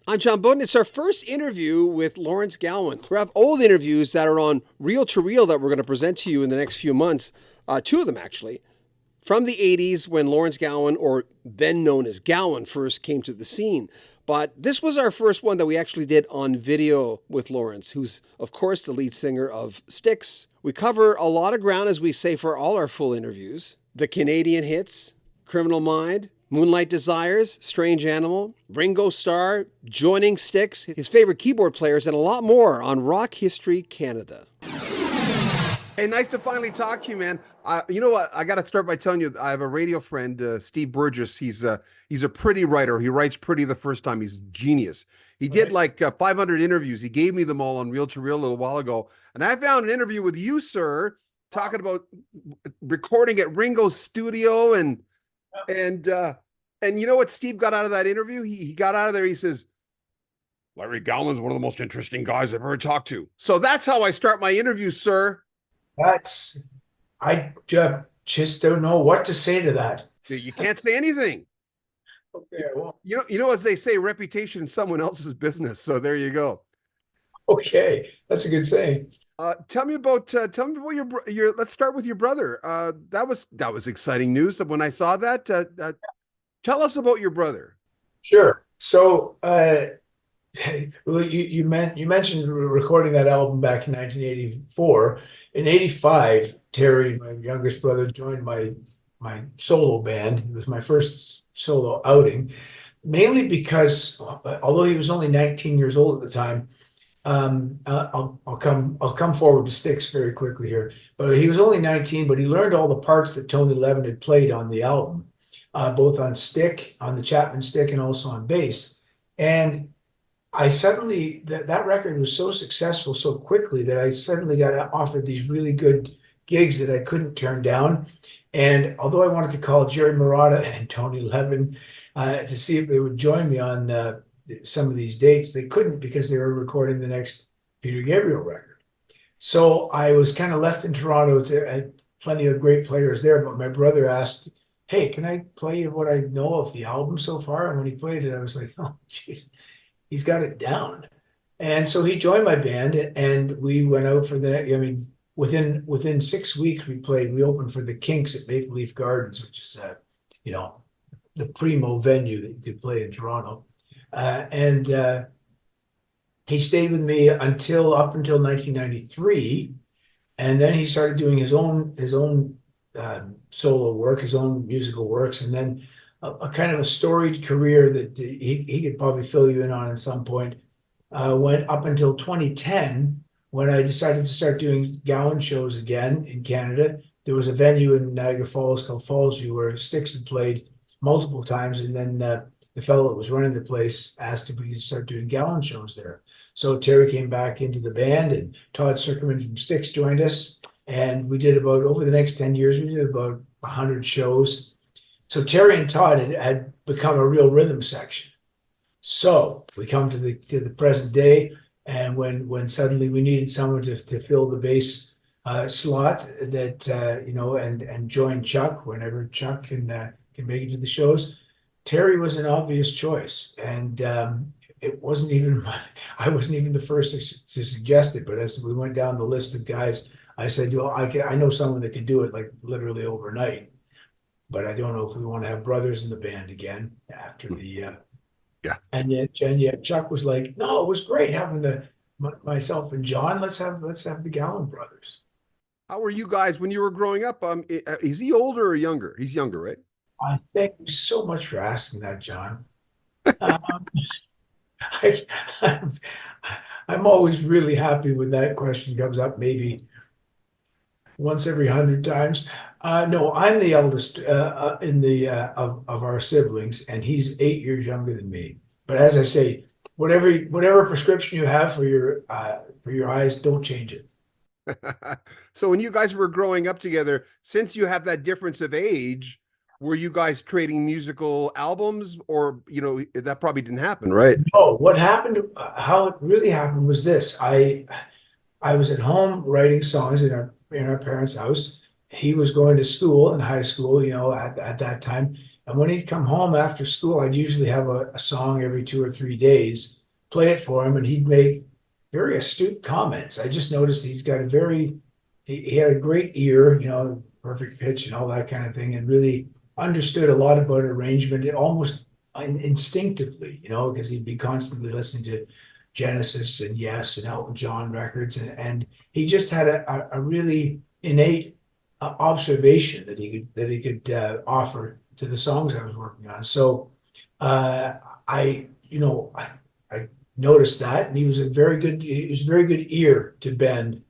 I'm John Bowden. It's our first interview with Lawrence Gowan. We have old interviews that are on reel to reel that we're going to present to you in the next few months. Two of them, actually, from the 80s when Lawrence Gowan, or then known as Gowan, first came to the scene. But this was our first one that we actually did on video with Lawrence, who's, of course, the lead singer of Styx. We cover a lot of ground, as we say, for all our full interviews. The Canadian hits, Criminal Mind, Moonlight Desires, Strange Animal, Ringo Starr, joining Styx, his favorite keyboard players, and a lot more on Rock History Canada. Hey, nice to finally talk to you, man. You know what? I got to start by telling you, I have a radio friend, Steve Burgess. He's a pretty writer. He writes pretty the first time. He's genius. He did like 500 interviews. He gave me them all on Reel to Reel a little while ago. And I found an interview with you, sir, talking about recording at Ringo's studio and you know what Steve got out of that interview? He got out of there. He says, Larry Gowan's one of the most interesting guys I've ever talked to. So that's how I start my interview, sir. That's, I just don't know what to say to that. You can't say anything. Okay, well, You know, as they say, reputation is someone else's business. So there you go. okay, that's a good saying. Tell me about your. Let's start with your brother. That was exciting news when I saw that. Tell us about your brother. Sure. So, well, you mentioned recording that album back in 1984. In '85, Terry, my youngest brother, joined my solo band. It was my first solo outing, mainly because although he was only 19 years old at the time. I'll come forward to Styx very quickly here. But he was only 19, but he learned all the parts that Tony Levin had played on the album, both on the Chapman stick, and also on bass. And I suddenly that record was so successful so quickly that I suddenly got offered these really good gigs that I couldn't turn down. And although I wanted to call Jerry Marotta and Tony Levin to see if they would join me on some of these dates, they couldn't because they were recording the next Peter Gabriel record. So I was kind of left in Toronto to had plenty of great players there, but my brother asked, "Hey, can I play you what I know of the album so far?" And when he played it, I was like, "Oh, jeez, he's got it down." And so he joined my band, and we went out for the. I mean, within 6 weeks, we opened for the Kinks at Maple Leaf Gardens, which is you know, the primo venue that you could play in Toronto. And he stayed with me up until 1993, and then he started doing his own solo work, his own musical works, and then a kind of a storied career that he could probably fill you in on at some point. Went up until 2010 when I decided to start doing Gowan shows again in Canada. There was a venue in Niagara Falls called Fallsview where Styx had played multiple times, and then the fellow that was running the place asked if we could start doing Gowan shows there. So Terry came back into the band, and Todd Sucherman from Styx joined us. And we did over the next 10 years, we did about 100 shows. So Terry and Todd had become a real rhythm section. So we come to the present day, and when suddenly we needed someone to fill the bass slot that and join Chuck whenever Chuck can make it to the shows, Terry was an obvious choice. And it wasn't even I wasn't even the first to suggest it, but as we went down the list of guys, I said, "Well, I know someone that could do it like literally overnight, but I don't know if we want to have brothers in the band again after the." Yeah. And yet Chuck was like, "No, it was great having myself and John. Let's have the Gowan brothers." How were you guys when you were growing up? Is he older or younger? He's younger, right? I thank you so much for asking that, John. Um, I, I'm always really happy when that question comes up, maybe once every 100 times. No, I'm the eldest in the of our siblings, and he's 8 years younger than me. But as I say, whatever prescription you have for your eyes, don't change it. So when you guys were growing up together, since you have that difference of age, were you guys trading musical albums, or that probably didn't happen, right? Oh, what happened? How it really happened was this: I was at home writing songs in our parents' house. He was going to school in high school, at that time, And when he'd come home after school, I'd usually have a song every 2 or 3 days, play it for him, and he'd make very astute comments. I just noticed he's got a he had a great ear, perfect pitch and all that kind of thing, and really understood a lot about arrangement, almost instinctively, because he'd be constantly listening to Genesis and Yes and Elton John records, and he just had a really innate observation that he could offer to the songs I was working on. So I noticed that, and he was a very good ear to bend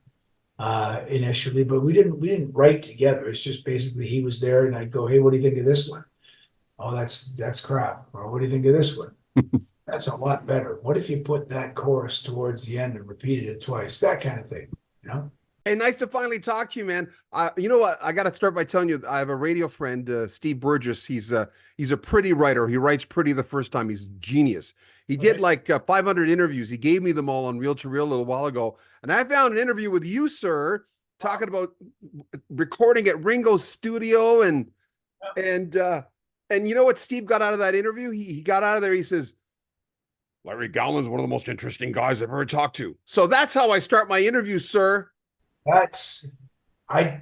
initially, but we didn't write together. It's just basically he was there, and I'd go, "Hey, what do you think of this one? Oh, that's crap." Or, "What do you think of this one? That's a lot better. What if you put that chorus towards the end and repeated it twice?" That kind of thing, you know? Hey, nice to finally talk to you, man. You know what? I got to start by telling you, I have a radio friend, Steve Burgess. He's a pretty writer. He writes pretty the first time. He's genius. He did Right. like 500 interviews. He gave me them all on Reel to Reel a little while ago, and I found an interview with you, sir, talking about recording at Ringo's studio, and and you know what Steve got out of that interview? He got out of there. He says, "Larry Gowan's one of the most interesting guys I've ever talked to." So that's how I start my interview, sir. That's I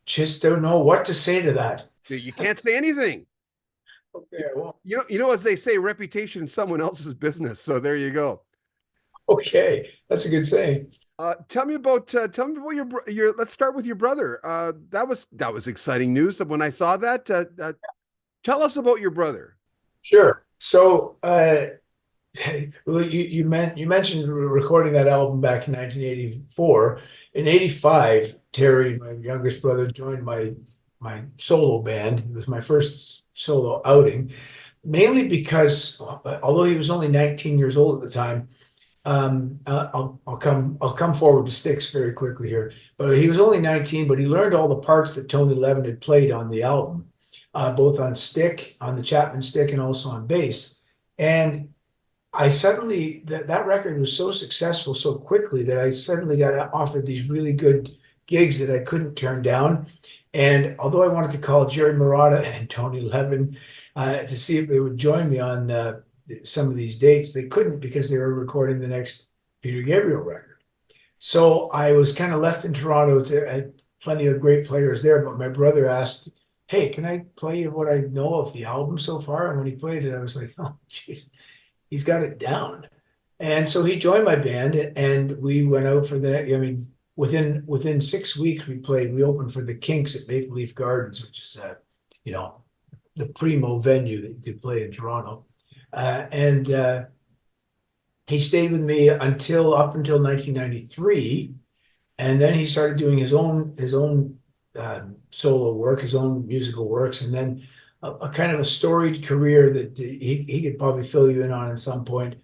just don't know what to say to that. You can't say anything. Okay, well, As they say, reputation is someone else's business. So there you go. okay, that's a good saying. Tell me about your. Let's start with your brother. That was exciting news when I saw that. Tell us about your brother. Sure. So, well, you mentioned recording that album back in 1984. In '85, Terry, my youngest brother, joined my solo band. It was my first solo outing, mainly because although he was only 19 years old at the time, I'll come forward to Styx very quickly here. But he was only 19, but he learned all the parts that Tony Levin had played on the album, both on the Chapman stick, and also on bass. And I suddenly that record was so successful so quickly that I suddenly got offered these really good gigs that I couldn't turn down. And although I wanted to call Jerry Marotta and Tony Levin to see if they would join me on some of these dates, they couldn't because they were recording the next Peter Gabriel record. So I was kind of left in Toronto to had plenty of great players there, but my brother asked, "Hey, can I play you what I know of the album so far?" And when he played it, I was like, "Oh, jeez, he's got it down." And so he joined my band, and we went out for the. I mean, within 6 weeks, we opened for the Kinks at Maple Leaf Gardens, which is you know, the primo venue that you could play in Toronto. And he stayed with me up until 1993, and then he started doing his own solo work, his own musical works, and then a kind of a storied career that he could probably fill you in on at some point.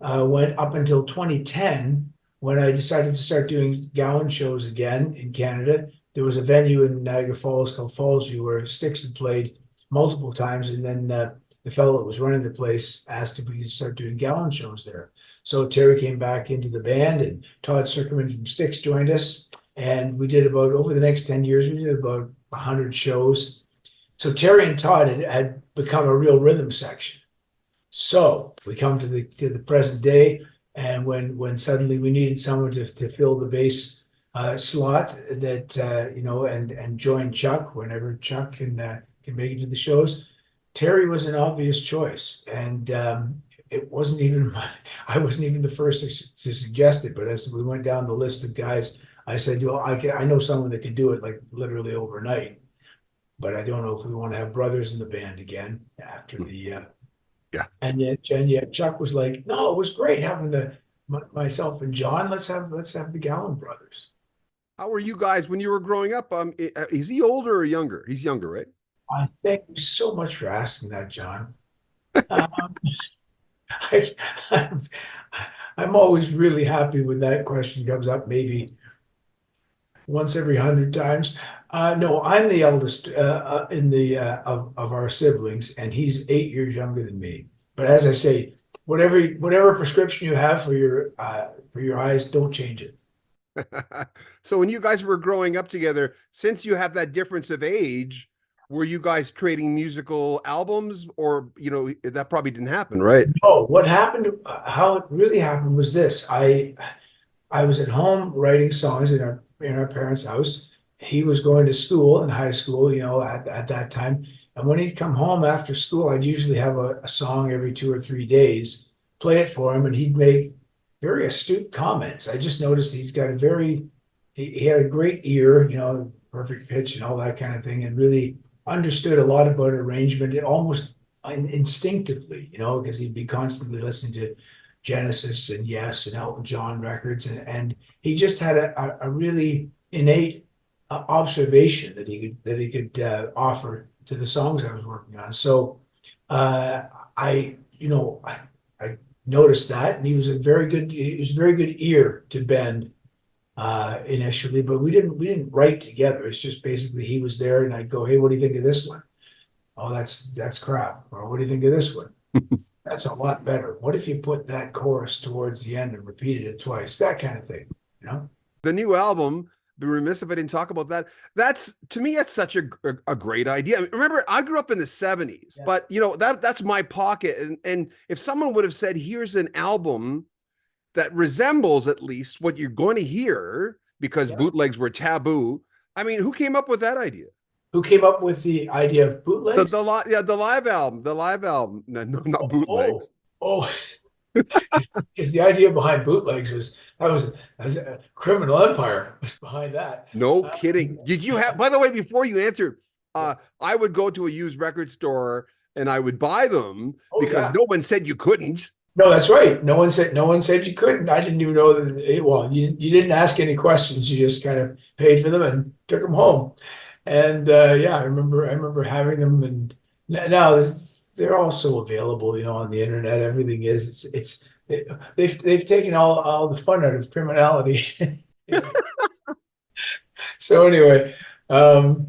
Went up until 2010 when I decided to start doing Gowan shows again in Canada. There was a venue in Niagara Falls called Fallsview where Styx had played multiple times, and then the fellow that was running the place asked if we could start doing Gowan shows there. So Terry came back into the band, and Todd Sucherman from Styx joined us, and we did over the next 10 years, we did about 100 shows. So Terry and Todd had become a real rhythm section. So we come to the present day, and when suddenly we needed someone to fill the bass slot that and join Chuck whenever Chuck can make it to the shows, Terry was an obvious choice, and it wasn't even I wasn't even the first to suggest it. But as we went down the list of guys, I said, "Well, I know someone that could do it like literally overnight, but I don't know if we want to have brothers in the band again after the." Yeah. And yet Chuck was like, "No, it was great having myself and John. Let's have the Gowan brothers." How were you guys when you were growing up? Is he older or younger? He's younger, right? I thank you so much for asking that, John. Um, I, I'm, I'm always really happy when that question comes up, maybe once every 100 times. No, I'm the eldest in the of our siblings, and he's 8 years younger than me. But as I say, whatever prescription you have for your eyes, don't change it. So when you guys were growing up together, since you have that difference of age, Were you guys trading musical albums, or that probably didn't happen, right? Oh, what happened, how it really happened was this. I was at home writing songs in our parents' house. He was going to school in high school, at that time. And when he'd come home after school, I'd usually have a song every 2 or 3 days, play it for him, and he'd make very astute comments. I just noticed he's got he had a great ear, perfect pitch and all that kind of thing, and really understood a lot about arrangement, almost instinctively, because he'd be constantly listening to Genesis and Yes and Elton John records, and he just had a really innate observation that he could offer to the songs I was working on. So I noticed that, and he was a very good ear to bend initially, but we didn't write together. It's just basically he was there, and I'd go, "Hey, what do you think of this one? Oh, that's crap." Or, "What do you think of this one? That's a lot better. What if you put that chorus towards the end and repeated it twice?" That kind of thing, you know? The new album, be remiss if I didn't talk about that. That's, to me, that's such a great idea. I mean, remember, I grew up in the 70s, Yeah. but that's my pocket. And if someone would have said, here's an album that resembles at least what you're going to hear, because Yeah. bootlegs were taboo. I mean, who came up with that idea? Who came up with the idea of bootlegs? The live album. No, not bootlegs. Oh, because the idea behind bootlegs was a criminal empire was behind that. No kidding. Did you have, by the way, before you answer, I would go to a used record store and I would buy them because Yeah. no one said you couldn't. No, that's right. No one said you couldn't. I didn't even know that. Well, you didn't ask any questions. You just kind of paid for them and took them home. And yeah, I remember having them, and now they're also available, on the internet. Everything is. They've taken all the fun out of criminality. So anyway, the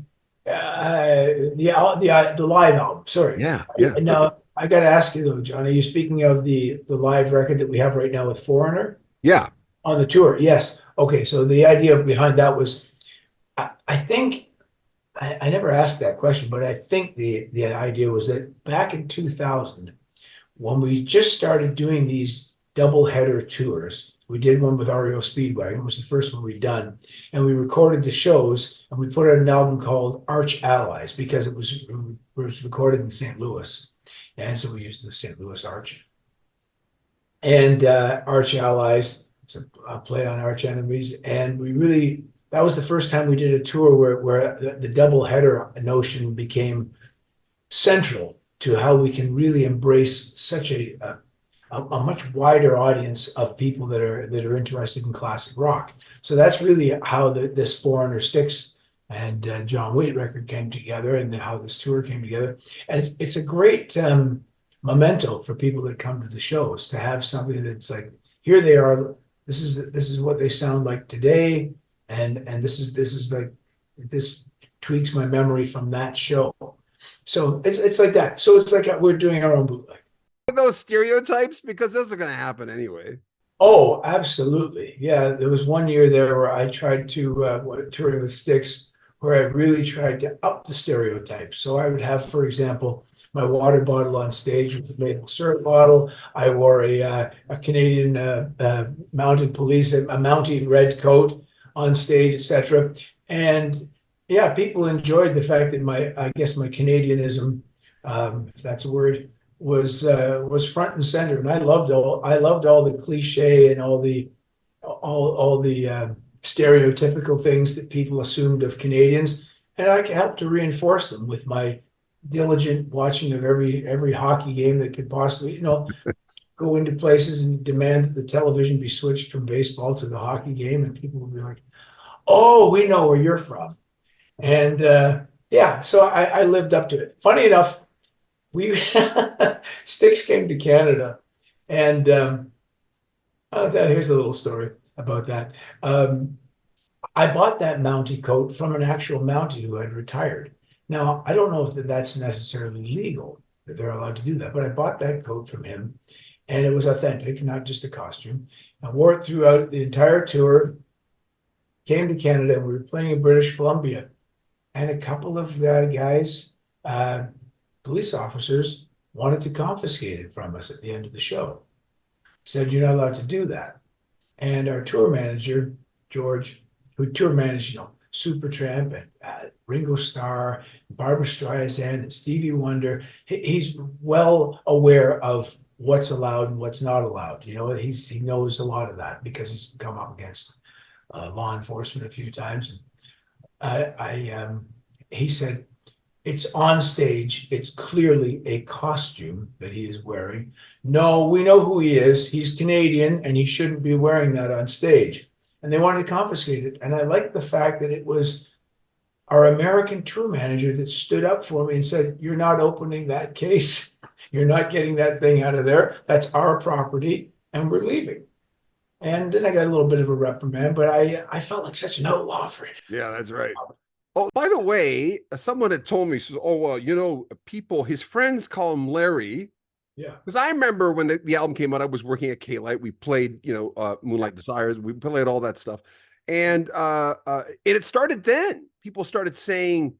live album. Sorry. Yeah, yeah. And now I got to ask you though, John. Are you speaking of the live record that we have right now with Foreigner Yeah. on the tour? Yes. Okay. So the idea behind that was, I think. I never asked that question, but I think the idea was that back in 2000, when we just started doing these double header tours, we did one with REO Speedwagon. It was the first one we'd done, and we recorded the shows, and we put out an album called Arch Allies because it was recorded in St. Louis, and so we used the St. Louis Arch. And Arch Allies, so a play on Arch Enemies, and that was the first time we did a tour where the double header notion became central to how we can really embrace such a much wider audience of people that are interested in classic rock. So that's really how this Foreigner Styx and John Waite record came together, and how this tour came together. And it's a great memento for people that come to the shows to have something that's like, here they are. This is what they sound like today. And this is like, this tweaks my memory from that show. So it's like that. So it's like we're doing our own bootleg. Those stereotypes, because those are going to happen anyway. Oh, absolutely. Yeah, there was one year there where I tried to touring with Styx, where I really tried to up the stereotypes. So I would have, for example, my water bottle on stage with a maple syrup bottle. I wore a Canadian mounted police, a Mountie red coat on stage, etc. And yeah, people enjoyed the fact that I guess my Canadianism, if that's a word, was front and center. And I loved all the cliche and all the stereotypical things that people assumed of Canadians, and I helped to reinforce them with my diligent watching of every hockey game that could possibly, go into places and demand that the television be switched from baseball to the hockey game, and people would be like, "Oh, we know where you're from." And yeah, so I lived up to it. Funny enough, we Styx came to Canada, and here's a little story about that. I bought that Mountie coat from an actual Mountie who had retired. Now, I don't know if that's necessarily legal, that they're allowed to do that, but I bought that coat from him, and it was authentic, not just a costume. I wore it throughout the entire tour, came to Canada, and we were playing in British Columbia. and a couple of guys, uh, police officers, wanted to confiscate it from us at the end of the show. Said you're not allowed to do that. And our tour manager, George, who tour managed, Supertramp and Ringo Starr, Barbra Streisand, and Stevie Wonder, he's well aware of what's allowed and what's not allowed. He knows a lot of that because he's come up against law enforcement a few times. He said, it's on stage. It's clearly a costume that he is wearing. No, we know who he is. He's Canadian and he shouldn't be wearing that on stage. And they wanted to confiscate it. And I like the fact that it was our American tour manager that stood up for me and said, you're not opening that case. You're not getting that thing out of there. That's our property and we're leaving. And then I got a little bit of a reprimand, but I felt like such an outlaw for it. Yeah, that's right. Oh, by the way, someone had told me, says, oh, well, people, his friends call him Larry. Yeah. Because I remember when the album came out, I was working at K-Light. We played, Moonlight Desires. We played all that stuff. And it started then. People started saying,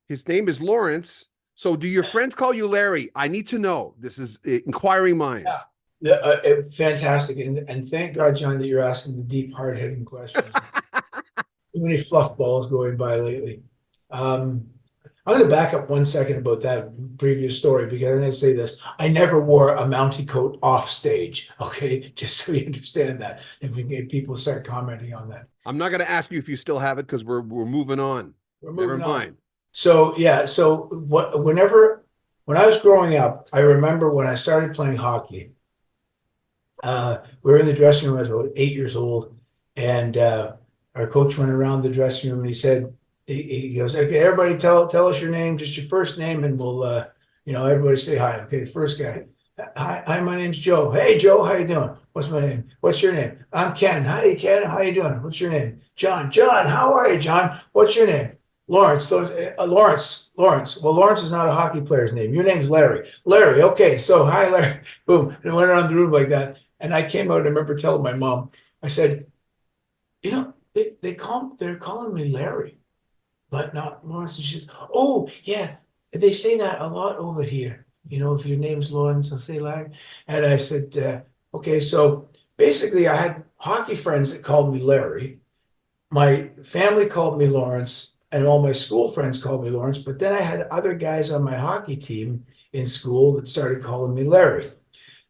his name is Lawrence. So do your friends call you Larry? I need to know. This is inquiring minds. Fantastic. And thank God, John, that you're asking the deep, hard-hitting questions. Too many fluff balls going by lately. I'm going to back up 1 second about that previous story because I'm going to say this. I never wore a Mountie coat off stage, okay? Just so you understand that. If people start commenting on that. I'm not going to ask you if you still have it because we're moving on. Never mind. So, yeah. So when I was growing up, I remember when I started playing hockey, we were in the dressing room. I was about 8 years old, and our coach went around the dressing room and he said, he goes, okay, everybody tell us your name, just your first name, and we'll, everybody say hi. Okay, the first guy. Hi, my name's Joe. Hey, Joe, how you doing? What's my name? What's your name? I'm Ken. Hi, Ken. How you doing? What's your name? John. John, how are you, John? What's your name? Lawrence. Lawrence. Well, Lawrence is not a hockey player's name. Your name's Larry. Larry. Okay, so hi, Larry. Boom. And I went around the room like that. And I came out, I remember telling my mom, I said, they're calling me Larry, but not Lawrence. She said, oh, yeah, they say that a lot over here. If your name's Lawrence, I'll say Larry. And I said, okay, so basically I had hockey friends that called me Larry. My family called me Lawrence, and all my school friends called me Lawrence. But then I had other guys on my hockey team in school that started calling me Larry.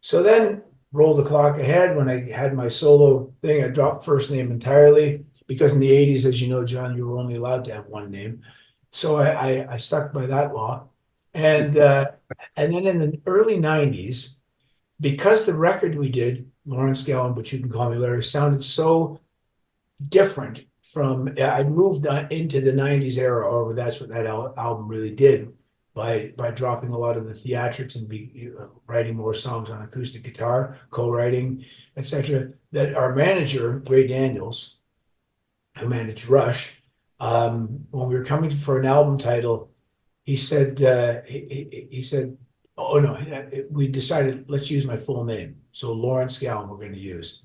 So then roll the clock ahead. When I had my solo thing, I dropped first name entirely because in the 80s, as you know, John, you were only allowed to have one name. So I stuck by that law. And then in the early 90s, because the record we did, Lawrence Gowan, but you can call me Larry, sounded so different from, I'd moved into the 90s era, or that's what that album really did, by dropping a lot of the theatrics and writing more songs on acoustic guitar, co-writing, etc. That our manager, Ray Daniels, who managed Rush, when we were coming for an album title, he said, oh no, we decided, let's use my full name. So Lawrence Gowan we're going to use.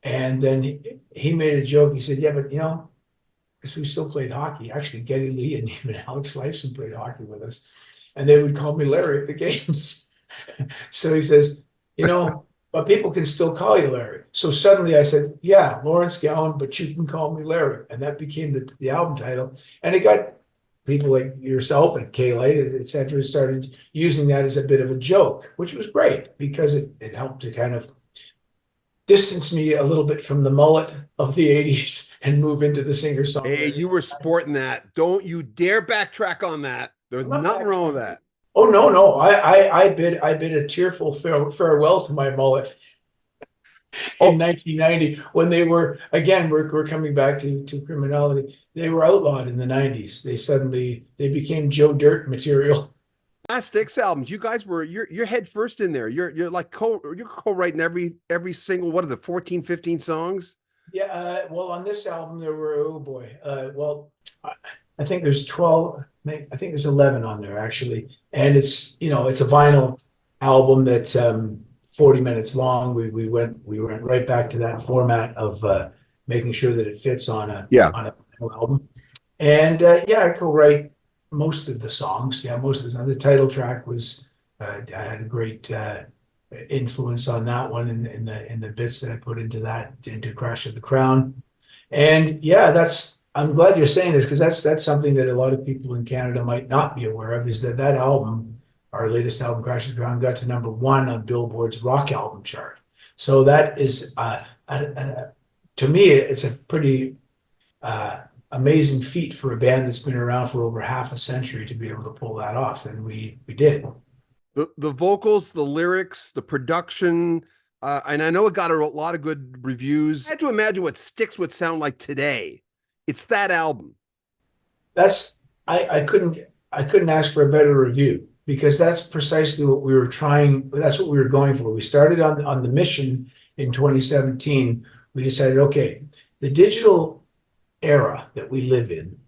And then he made a joke. He said, yeah, but because we still played hockey. Actually, Geddy Lee and even Alex Lifeson played hockey with us. And they would call me Larry at the games. So he says, but people can still call you Larry. So suddenly I said, yeah, Lawrence Gowan, but you can call me Larry. And that became the album title. And it got people like yourself and K-Light, et cetera, started using that as a bit of a joke, which was great because it helped to kind of distance me a little bit from the mullet of the 80s and move into the singer-songwriter. Hey, you were sporting that. Don't you dare backtrack on that. There's nothing wrong with that. Oh, no. I bid a tearful farewell to my mullet in 1990 when they were, again, we're coming back to criminality. They were outlawed in the 90s. They became Joe Dirt material. Last Styx albums, you guys you're head first in there. You're like co-writing every single one of the 14, 15 songs. Yeah, well, on this album there were, oh boy, I think there's 12. I think there's 11 on there actually, and it's it's a vinyl album that's 40 minutes long. We went right back to that format of making sure that it fits on a vinyl album, And yeah, I co-write most of the songs. Yeah, most of the title track was I had a great influence on that one in the bits that I put into that into Crash of the Crown. And yeah, that's I'm glad you're saying this because that's something that a lot of people in Canada might not be aware of is that that album, our latest album, Crash of the Crown, got to #1 on Billboard's rock album chart. So that is to me, it's a pretty amazing feat for a band that's been around for over half a century to be able to pull that off, and we did. The vocals, the lyrics, the production, and I know it got a lot of good reviews. I had to imagine what Styx would sound like today. It's that album. That's I couldn't ask for a better review because that's precisely what we were trying. That's what we were going for. We started on the mission in 2017. We decided, okay, the digital era that we live in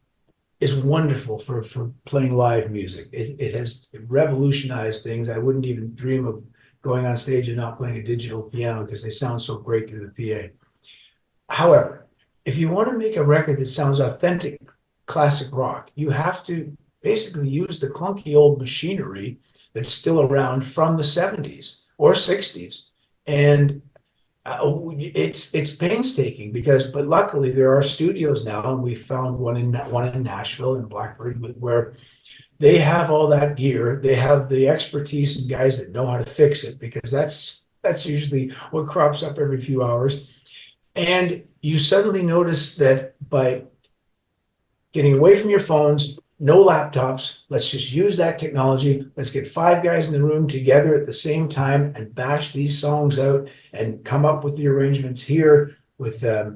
is wonderful for playing live music. It has revolutionized things. I wouldn't even dream of going on stage and not playing a digital piano because they sound so great through the PA. However, if you want to make a record that sounds authentic classic rock, you have to basically use the clunky old machinery that's still around from the 70s or 60s. And it's painstaking but luckily there are studios now, and we found one in Nashville in Blackbird where they have all that gear. They have the expertise and guys that know how to fix it because that's usually what crops up every few hours. And you suddenly notice that by getting away from your phones, no laptops, let's just use that technology. Let's get 5 guys in the room together at the same time and bash these songs out and come up with the arrangements here with a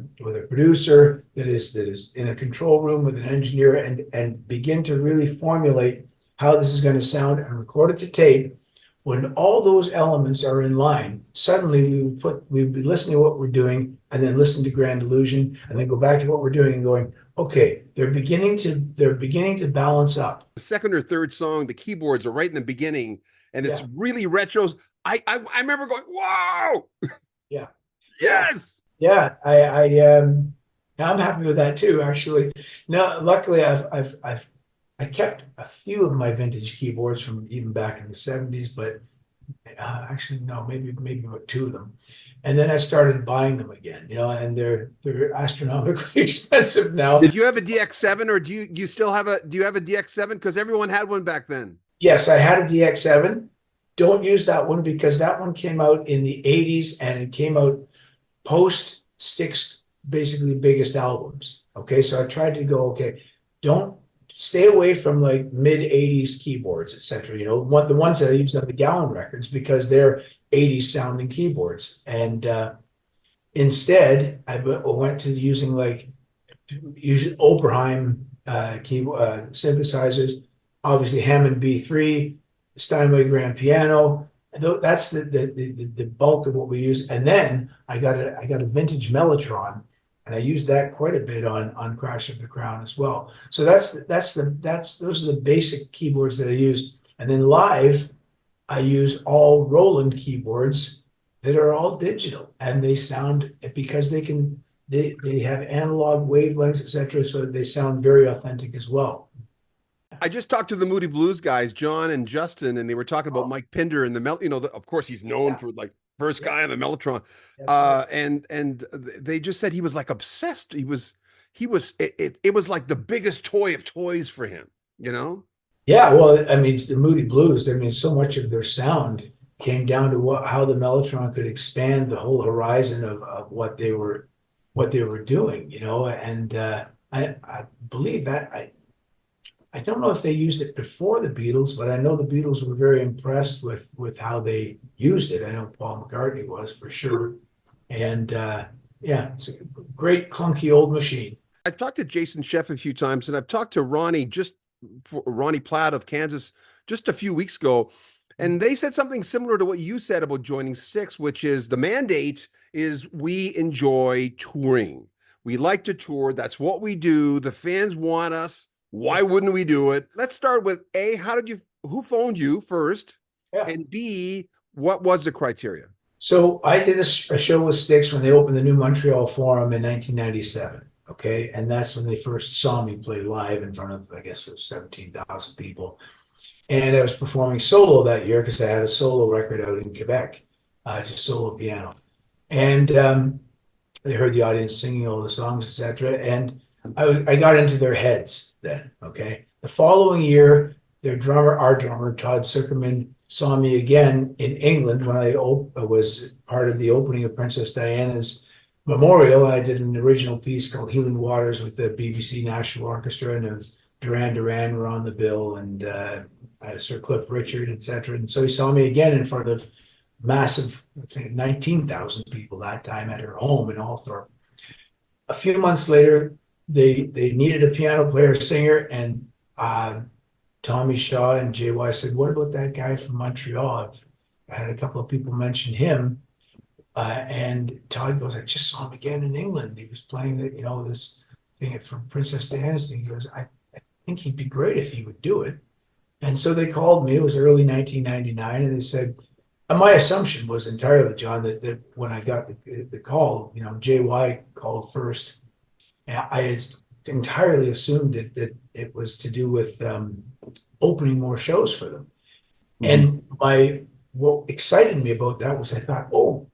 producer that is in a control room with an engineer and begin to really formulate how this is going to sound and record it to tape. When all those elements are in line, suddenly we'd be listening to what we're doing and then listen to Grand Illusion and then go back to what we're doing and going, okay, they're beginning to balance up. The second or third song, the keyboards are right in the beginning, and it's Yeah. really retros. I remember going, "Wow, Yeah. yes!" Yeah. Now I'm happy with that too, actually. Now, luckily I kept a few of my vintage keyboards from even back in the 70s, but actually no, maybe about 2 of them. And then I started buying them again, and they're astronomically expensive now. Did you have a DX7 or do you still have do you have a DX7? Because everyone had one back then. Yes, I had a DX7. Don't use that one because that one came out in the 80s and it came out post Styx, basically biggest albums. Okay, so I tried to go, okay, don't stay away from like mid 80s keyboards, etc. The ones that I used on the Gowan records because they're 80s sounding keyboards. And instead, I went to using usually Oberheim synthesizers, obviously Hammond B3, Steinway grand piano. That's the bulk of what we use. And then I got a vintage Mellotron, and I used that quite a bit on Crash of the Crown as well. So those are the basic keyboards that I use. And then live, I use all Roland keyboards that are all digital, and they sound because they have analog wavelengths, etc. So they sound very authentic as well. I just talked to the Moody Blues guys, John and Justin, and they were talking about Mike Pinder and of course he's known for like first guy on the Mellotron. And they just said he was like obsessed. It was like the biggest toy of toys for him, Yeah, well, I mean, the Moody Blues, I mean, so much of their sound came down to how the Mellotron could expand the whole horizon of what they were doing, and I believe that I don't know if they used it before the Beatles, but I know the Beatles were very impressed with how they used it. I know Paul McCartney was for sure. And yeah, it's a great clunky old machine. I've talked to Jason Sheff a few times, and I've talked to Ronnie Platt of Kansas just a few weeks ago. And they said something similar to what you said about joining Styx, which is the mandate is we enjoy touring. We like to tour. That's what we do. The fans want us. Why wouldn't we do it? Let's start with A, who phoned you first? Yeah. And B, what was the criteria? So I did a show with Styx when they opened the new Montreal Forum in 1997. Okay. And that's when they first saw me play live in front of, I guess it was 17,000 people. And I was performing solo that year because I had a solo record out in Quebec, just solo piano. And they heard the audience singing all the songs, etc. And I got into their heads then. Okay. The following year, our drummer, Todd Zuckerman, saw me again in England when I was part of the opening of Princess Diana's memorial. I did an original piece called Healing Waters with the BBC National Orchestra, and it was Duran Duran were on the bill, and Sir Cliff Richard, etc. And so he saw me again in front of massive, I think 19,000 people that time at her home in Althorp. A few months later, they needed a piano player, singer, and Tommy Shaw and JY said, "What about that guy from Montreal?" I had a couple of people mention him, and Todd goes, "I just saw him again in England. He was playing this thing from Princess Diana's thing." He goes, "I think he'd be great if he would do it." And so they called me. It was early 1999, and they said, and my assumption was entirely, John, that when I got the call, JY called first. And I had entirely assumed that it was to do with opening more shows for them. And what excited me about that was I thought, oh,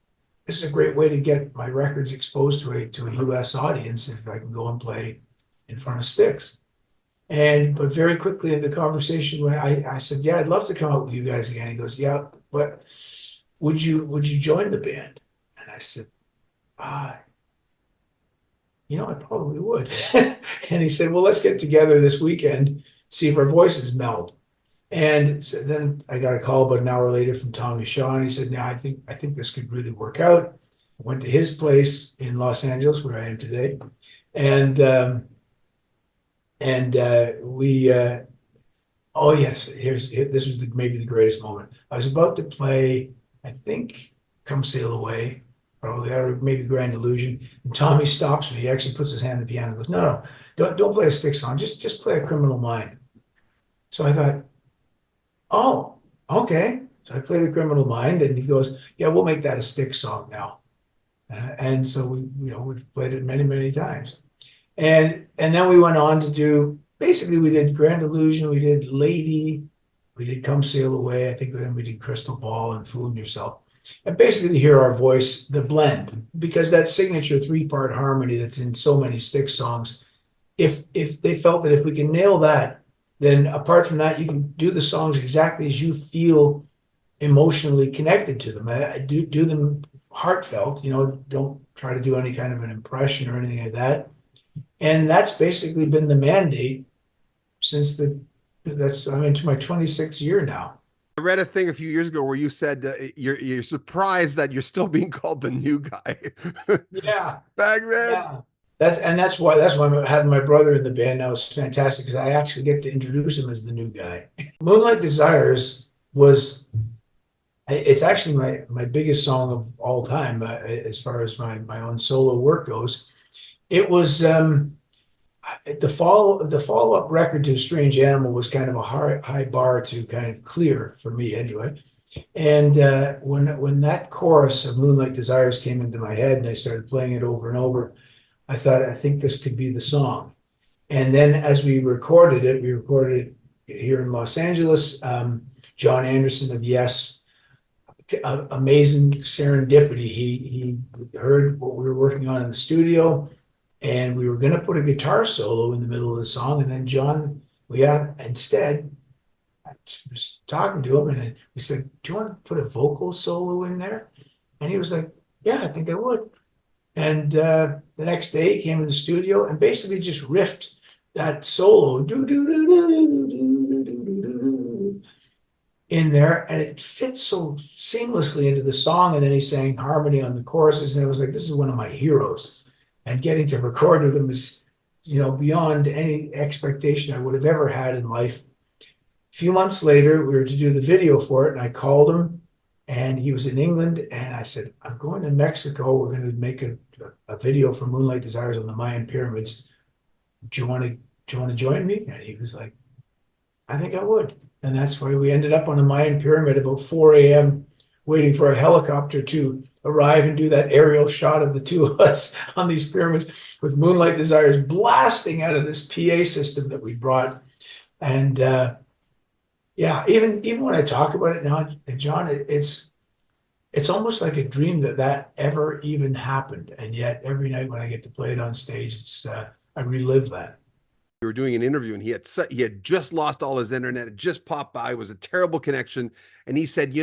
this is a great way to get my records exposed to a US audience if I can go and play in front of Styx. But very quickly in the conversation, when I said, "Yeah, I'd love to come out with you guys again." He goes, "Yeah, but would you join the band?" And I said, "I probably would." And he said, "Well, let's get together this weekend, see if our voices meld." And so then I got a call about an hour later from Tommy Shaw, and he said, "Yeah, I think this could really work out." I went to his place in Los Angeles, where I am today, and we oh yes, this was maybe the greatest moment. I was about to play, I think, "Come Sail Away," probably, or maybe "Grand Illusion," and Tommy stops me. He actually puts his hand on the piano and goes, "No, don't play a Styx song, just play A Criminal Mind." So I thought, oh, okay. So I played A Criminal Mind, and he goes, "Yeah, we'll make that a Styx song now." And so we've played it many, many times. And then we went on to do, basically we did Grand Illusion, we did Lady, we did Come Sail Away, I think then we did Crystal Ball and Fooling Yourself. And basically to hear our voice, the blend, because that signature 3-part harmony that's in so many Styx songs, if they felt that if we can nail that, then apart from that, you can do the songs exactly as you feel emotionally connected to them. Do them heartfelt, don't try to do any kind of an impression or anything like that. And that's basically been the mandate since I'm into my 26th year now. I read a thing a few years ago where you said you're surprised that you're still being called the new guy. Yeah. Back then. Yeah. That's why I'm having my brother in the band now is fantastic, because I actually get to introduce him as the new guy. Moonlight Desires it's actually my biggest song of all time, as far as my own solo work goes. It was the follow-up record to Strange Animal was kind of a high bar to kind of clear for me anyway. And when that chorus of Moonlight Desires came into my head and I started playing it over and over, I thought, I think this could be the song. And then as we recorded it here in Los Angeles. John Anderson of Yes, amazing serendipity. He heard what we were working on in the studio, and we were going to put a guitar solo in the middle of the song. And then instead, I was talking to him, and we said, "Do you want to put a vocal solo in there?" And he was like, "Yeah, I think I would." And the next day he came in the studio and basically just riffed that solo in there, and it fits so seamlessly into the song. And then he sang harmony on the choruses, and it was like, this is one of my heroes. And getting to record with him is, beyond any expectation I would have ever had in life. A few months later, we were to do the video for it, and I called him, and he was in England, and I said, "I'm going to Mexico. We're going to make a video for Moonlight Desires on the Mayan pyramids. Do you want to join me?" And he was like, "I think I would." And that's why we ended up on the Mayan pyramid about 4 a.m. waiting for a helicopter to arrive and do that aerial shot of the two of us on these pyramids with Moonlight Desires blasting out of this PA system that we brought. And yeah, even when I talk about it now, John, it's almost like a dream that ever even happened. And yet every night when I get to play it on stage, it's I relive that. We were doing an interview, and he had just lost all his internet. It just popped by. It was a terrible connection, and he said,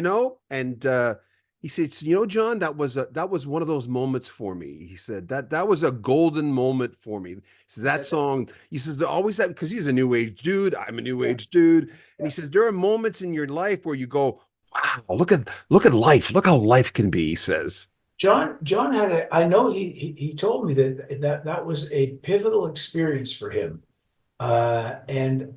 he said, John, that was one of those moments for me. He said that was a golden moment for me. He says that song. He says there always that, because he's a new age dude. I'm a new age dude, and he says there are moments in your life where you go, wow, look at life. Look how life can be. He says. John had I know he told me that was a pivotal experience for him. And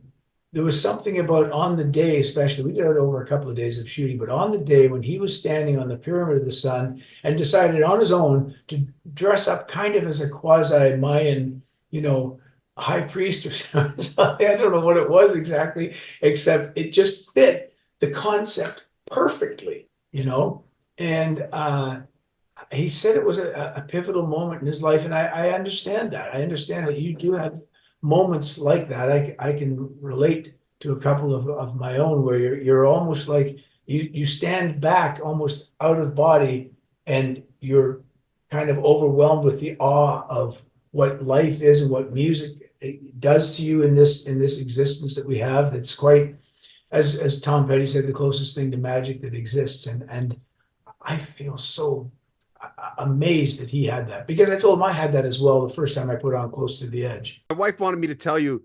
there was something about on the day, especially, we did it over a couple of days of shooting, but on the day when he was standing on the Pyramid of the Sun and decided on his own to dress up kind of as a quasi-Mayan, high priest or something. I don't know what it was exactly, except it just fit the concept perfectly, And he said it was a pivotal moment in his life, and I understand that. I understand that you do have moments like that. I can relate to a couple of my own where you're almost like you stand back almost out of body, and you're kind of overwhelmed with the awe of what life is and what music does to you in this existence that we have. That's quite, as Tom Petty said, the closest thing to magic that exists. And I feel so amazed that he had that, because I told him I had that as well the first time I put on Close to the Edge. My wife wanted me to tell you,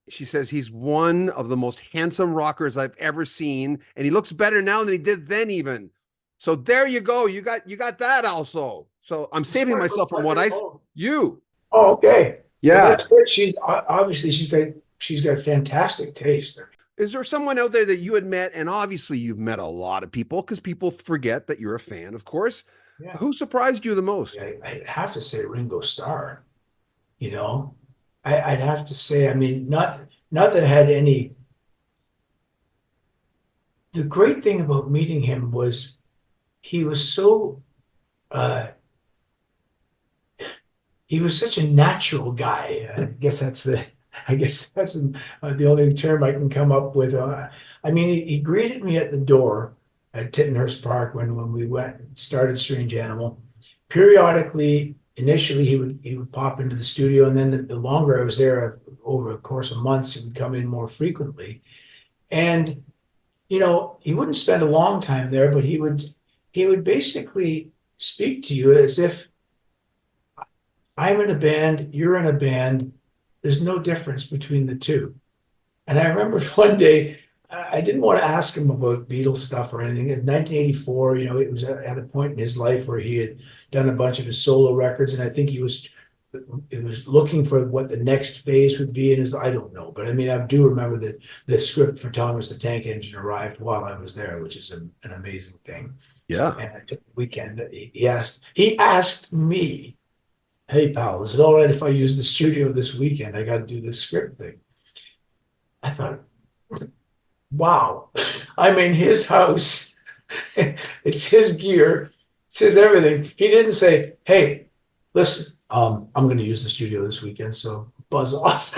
she says he's one of the most handsome rockers I've ever seen, and he looks better now than he did then even. So there you go. You got that also. So I'm saving myself from you. Oh, okay. Yeah. Well, that's good. Obviously she's got fantastic taste. Is there someone out there that you had met, and obviously you've met a lot of people because people forget that you're a fan, of course. Yeah. Who surprised you the most? I'd have to say Ringo Starr. I'd have to say, I mean, not that I had any. The great thing about meeting him was he was so he was such a natural guy. I guess that's the only term I can come up with. I mean, he greeted me at the door at Tittenhurst Park when we started Strange Animal. Periodically, initially he would pop into the studio, and then the longer I was there, over the course of months, he would come in more frequently. And he wouldn't spend a long time there, but he would basically speak to you as if I'm in a band, you're in a band. There's no difference between the two. And I remember one day, I didn't want to ask him about Beatles stuff or anything. In 1984, it was at a point in his life where he had done a bunch of his solo records, and I think it was looking for what the next phase would be in his. I don't know, but I mean, I do remember that the script for Thomas the Tank Engine arrived while I was there, which is an amazing thing. Yeah. And I took the weekend. He asked me, "Hey, pal, is it all right if I use the studio this weekend? I got to do this script thing." I thought, wow, I'm in his house. It's his gear. It's his everything. He didn't say, "Hey, listen, I'm going to use the studio this weekend, so buzz off."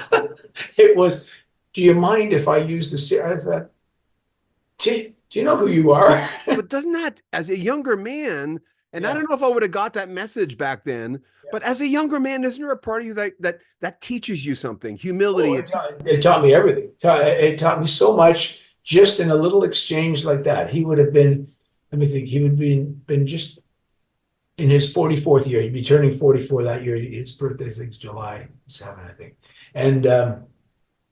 It was, "Do you mind if I use the studio?" I thought, "Gee, do you know who you are?" But doesn't that, as a younger man, and I don't know if I would have got that message back then, but as a younger man, isn't there a part of you that teaches you something? Humility. It taught me everything. It taught me so much just in a little exchange like that. He would have been, let me think, he would been just in his 44th year. He'd be turning 44 that year. His birthday is July 7, I think. And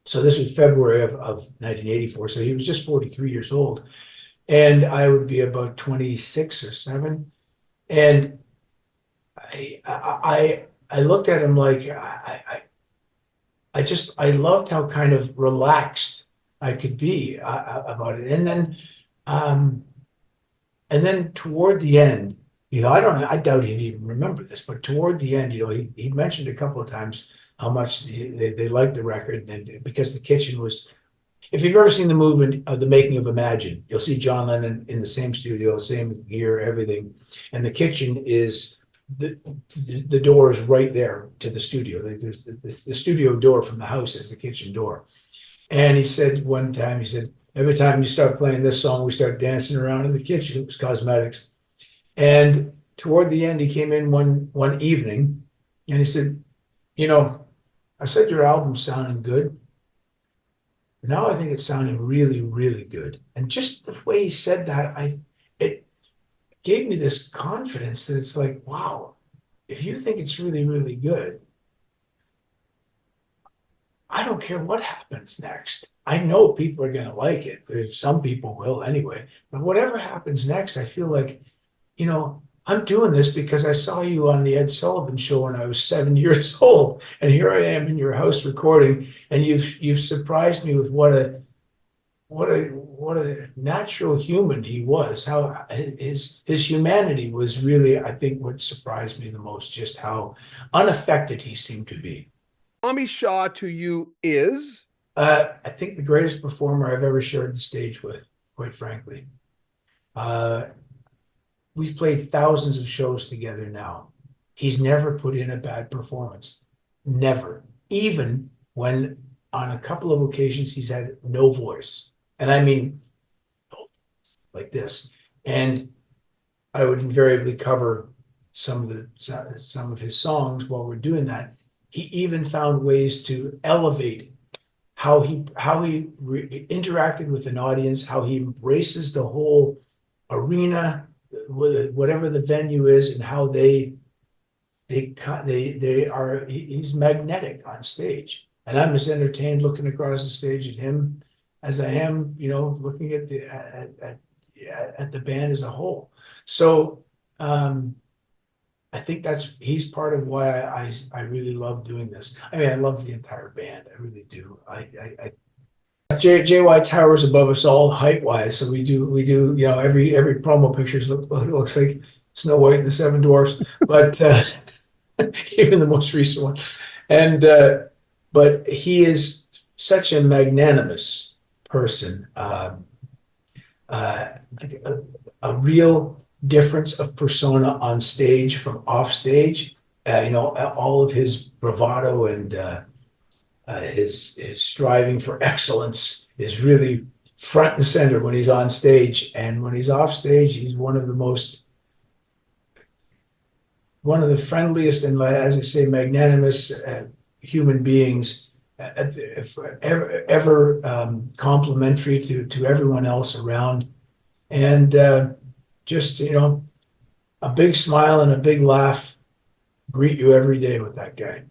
so this was February of 1984. So he was just 43 years old. And I would be about 26 or 7. And I looked at him like I loved how kind of relaxed I could be about it. And then toward the end, I doubt he'd even remember this, but toward the end, he mentioned a couple of times how much they liked the record, and because the kitchen was, if you've ever seen the movie The Making of Imagine, you'll see John Lennon in the same studio, same gear, everything. And the kitchen is the door is right there to the studio. There's the studio door from the house is the kitchen door. And he said one time, he said, every time you start playing this song, we start dancing around in the kitchen. It was cosmetics. And toward the end, he came in one evening and he said, you know, I said your album's sounding good. Now I think it's sounding really, really good. And just the way he said that, it gave me this confidence that it's like, wow, if you think it's really, really good, I don't care what happens next. I know people are going to like it. There's some people will anyway. But whatever happens next, I feel like, you know, I'm doing this because I saw you on the Ed Sullivan Show when I was 7 years old, and here I am in your house recording, and you've surprised me with what a natural human he was. How his humanity was really, I think, what surprised me the most. Just how unaffected he seemed to be. Tommy Shaw to you is? I think the greatest performer I've ever shared the stage with, quite frankly. We've played thousands of shows together now. He's never put in a bad performance. Never. Even when on a couple of occasions he's had no voice. And I mean, like this. And I would invariably cover some of his songs while we're doing that. He even found ways to elevate how he interacted with an audience, how he embraces the whole arena, whatever the venue is, and how they are. He's magnetic on stage, and I'm as entertained looking across the stage at him as I am, you know, looking at the band as a whole. So I think he's part of why I really love doing this. I mean, I love the entire band. I really do. JY towers above us all height wise, so we do, you know, every promo pictures looks like Snow White and the Seven Dwarfs, but even the most recent one. And but he is such a magnanimous person, a real difference of persona on stage from off stage. You know, all of his bravado and his striving for excellence is really front and center when he's on stage. And when he's off stage, he's one of the friendliest and, as I say, magnanimous human beings, ever complimentary to everyone else around. And just, you know, a big smile and a big laugh greet you every day with that guy.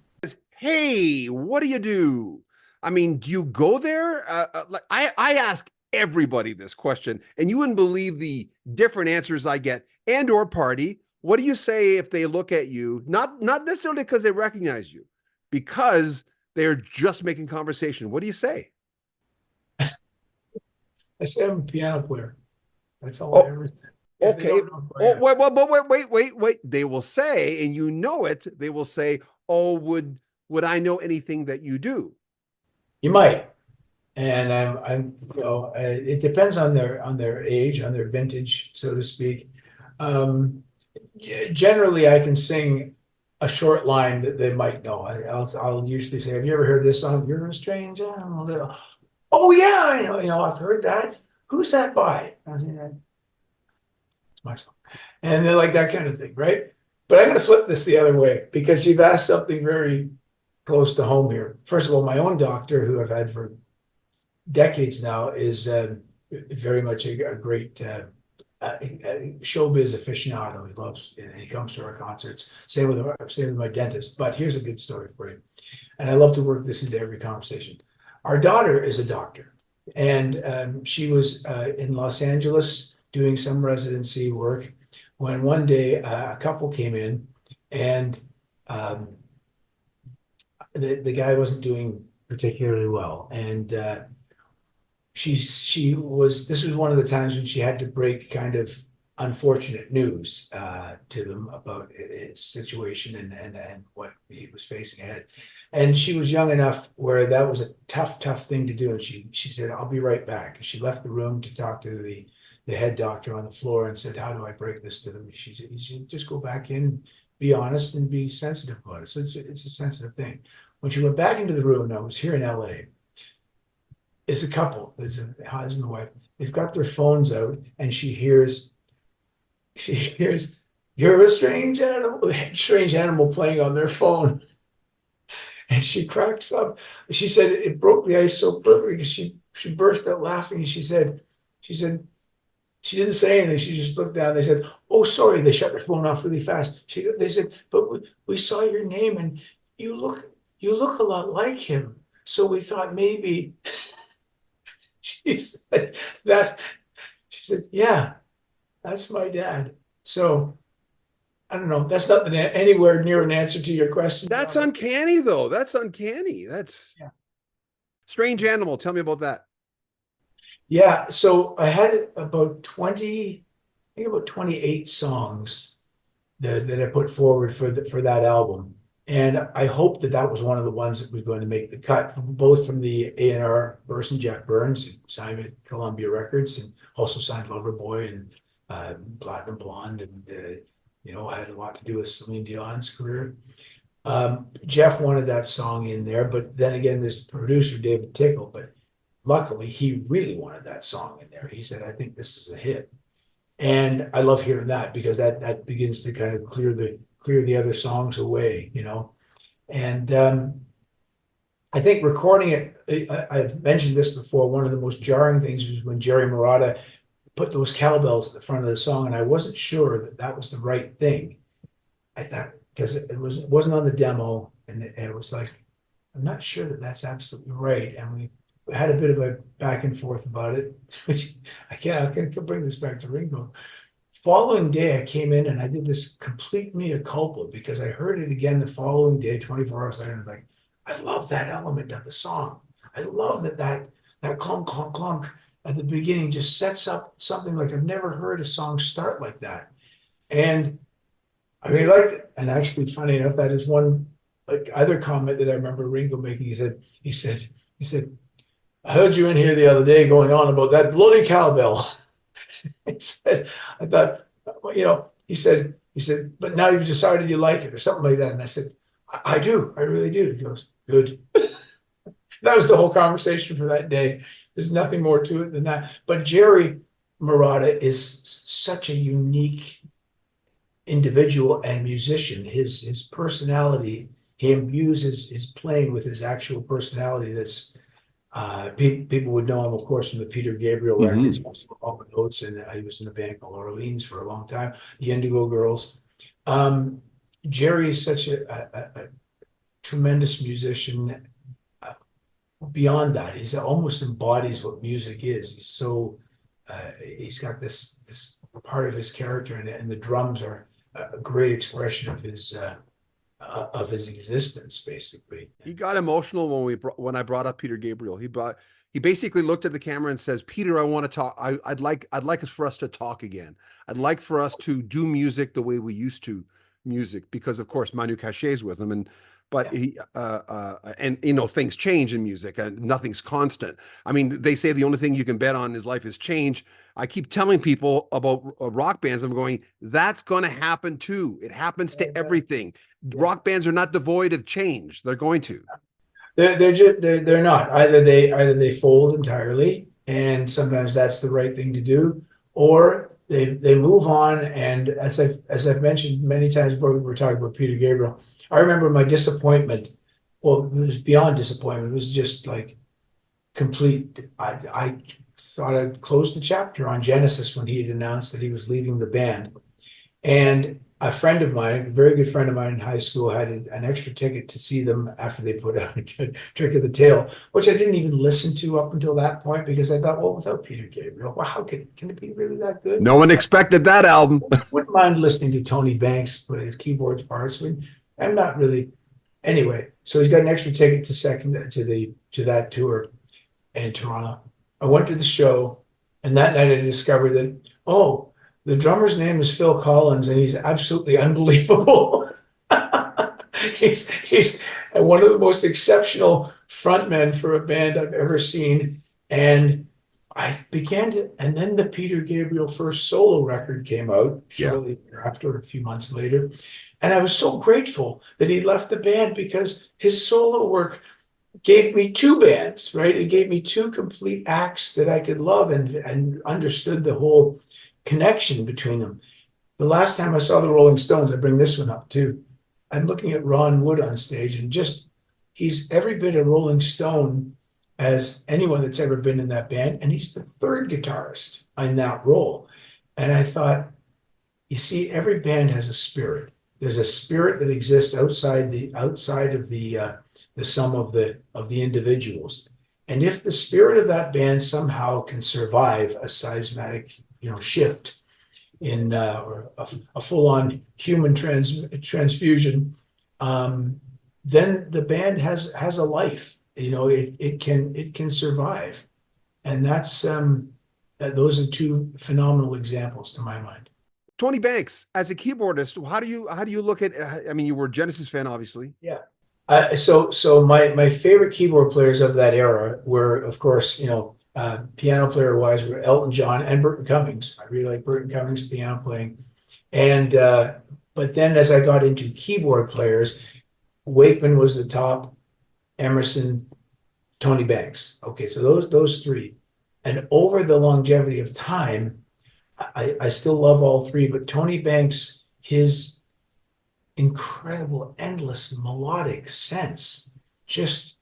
Hey, what do you do? I mean, do you go there? Like I ask everybody this question, and you wouldn't believe the different answers I get. And or party, what do you say if they look at you? Not necessarily because they recognize you, because they're just making conversation. What do you say? I say I'm a piano player. That's all I ever say. Okay. Wait. They will say, and you know it, they will say, oh, would I know anything that you do? You might. And I'm you know, it depends on their age, on their vintage, so to speak. Generally, I can sing a short line that they might know. I'll usually say, "Have you ever heard this song? You're a strange animal." Oh yeah, you know, I've heard that. Who's that by? I say, it's my song, and they're like that kind of thing, right? But I'm going to flip this the other way because you've asked something very close to home here. First of all, my own doctor, who I've had for decades now, is very much a great showbiz aficionado. He loves, and he comes to our concerts. Same with my dentist. But here's a good story for you, and I love to work this into every conversation. Our daughter is a doctor, and she was in Los Angeles doing some residency work when one day a couple came in, and the guy wasn't doing particularly well, and she was. This was one of the times when she had to break kind of unfortunate news to them about his situation and what he was facing ahead. And she was young enough where that was a tough thing to do. And she said, I'll be right back. And she left the room to talk to the head doctor on the floor and said, how do I break this to them? She said, you should just go back in, be honest and be sensitive about it. So it's a sensitive thing. When she went back into the room, I was here in LA, it's a couple, there's a husband and wife. They've got their phones out and she hears, you're a strange animal playing on their phone. And she cracks up. She said it broke the ice so perfectly because she burst out laughing. And she said, she didn't say anything. She just looked down. They said, oh, sorry. They shut their phone off really fast. They said, but we saw your name and you look a lot like him. So we thought maybe she said that. She said, yeah, that's my dad. So I don't know. That's not anywhere near an answer to your question. That's uncanny, though. That's uncanny. That's strange animal. Tell me about that. Yeah. So I had about 20, I think about 28 songs that I put forward for that album. And I hope that was one of the ones that was going to make the cut, both from the A&R person, Jeff Burns, who signed at Columbia Records and also signed Loverboy and Platinum Blonde and had a lot to do with Celine Dion's career. Jeff wanted that song in there, but then again, there's the producer, David Tickle, but luckily he really wanted that song in there. He said, I think this is a hit. And I love hearing that because that begins to kind of clear the other songs away, And I think recording it, I've mentioned this before, one of the most jarring things was when Jerry Marotta put those cowbells at the front of the song, and I wasn't sure that was the right thing. I thought, because it wasn't on the demo, and it was like, I'm not sure that that's absolutely right. And we had a bit of a back and forth about it, which I can bring this back to Ringo. Following day, I came in and I did this complete mea culpa because I heard it again the following day, 24 hours later, and I was like, I love that element of the song. I love that clunk, clunk, clunk at the beginning just sets up something like I've never heard a song start like that. And I really liked it. And actually, funny enough, that is one other comment that I remember Ringo making. He said, I heard you in here the other day going on about that bloody cowbell. He said, I thought, he said, but now you've decided you like it or something like that. And I said, I do. I really do. He goes, good. That was the whole conversation for that day. There's nothing more to it than that. But Jerry Marotta is such a unique individual and musician. His personality, he imbues his playing with his actual personality. That's people would know him, of course, from the Peter Gabriel records, also all the notes, and he was in a band called Orleans for a long time, the Indigo Girls. Jerry is such a tremendous musician. Beyond that, he almost embodies what music is. He's so he's got this part of his character, and the drums are a great expression of his existence. Basically, he got emotional when I brought up Peter Gabriel. He basically looked at the camera and says, "Peter, I want to talk. I'd like for us to talk again. I'd like for us to do music the way we used to music, because of course Manu Katché's with him, but he things change in music and nothing's constant. I mean, they say the only thing you can bet on in his life is change. I keep telling people about rock bands. I'm going, that's going to happen too. It happens to everything. Rock bands are not devoid of change. They're going to. They're not. Either they fold entirely, and sometimes that's the right thing to do, or they move on. And as I've mentioned many times before, we were talking about Peter Gabriel. I remember my disappointment. Well, it was beyond disappointment. It was just like complete. I thought I'd closed the chapter on Genesis when he had announced that he was leaving the band. And a friend of mine, a very good friend of mine in high school, had an extra ticket to see them after they put out Trick of the Tail, which I didn't even listen to up until that point because I thought, well, without Peter Gabriel, well, how can it be really that good? No one expected that album. Wouldn't mind listening to Tony Banks play his keyboards parts. I'm not really. Anyway, so he's got an extra ticket to that tour in Toronto. I went to the show, and that night I discovered that, the drummer's name is Phil Collins, and he's absolutely unbelievable. And and one of the most exceptional frontmen for a band I've ever seen. And and then the Peter Gabriel first solo record came out Yeah. shortly after, a few months later. And I was so grateful that he left the band because his solo work gave me two bands, right? It gave me two complete acts that I could love and understood the whole connection between them. The last time I saw the Rolling Stones, I bring this one up too. I'm looking at Ron Wood on stage, and he's every bit a Rolling Stone as anyone that's ever been in that band, and he's the third guitarist in that role. And I thought, you see, every band has a spirit. There's a spirit that exists outside of the sum of the individuals. And if the spirit of that band somehow can survive a seismic, shift in or a full-on human transfusion, then the band has a life. It can survive, and those are two phenomenal examples to my mind. Tony Banks, as a keyboardist, how do you look at? I mean, you were a Genesis fan, obviously. Yeah. So my favorite keyboard players of that era were, of course, piano player wise, were Elton John and Burton Cummings. I really like Burton Cummings' piano playing. And but then as I got into keyboard players, Wakeman was the top, Emerson, Tony Banks. Okay, so those three. And over the longevity of time, I still love all three, but Tony Banks, his incredible, endless melodic sense just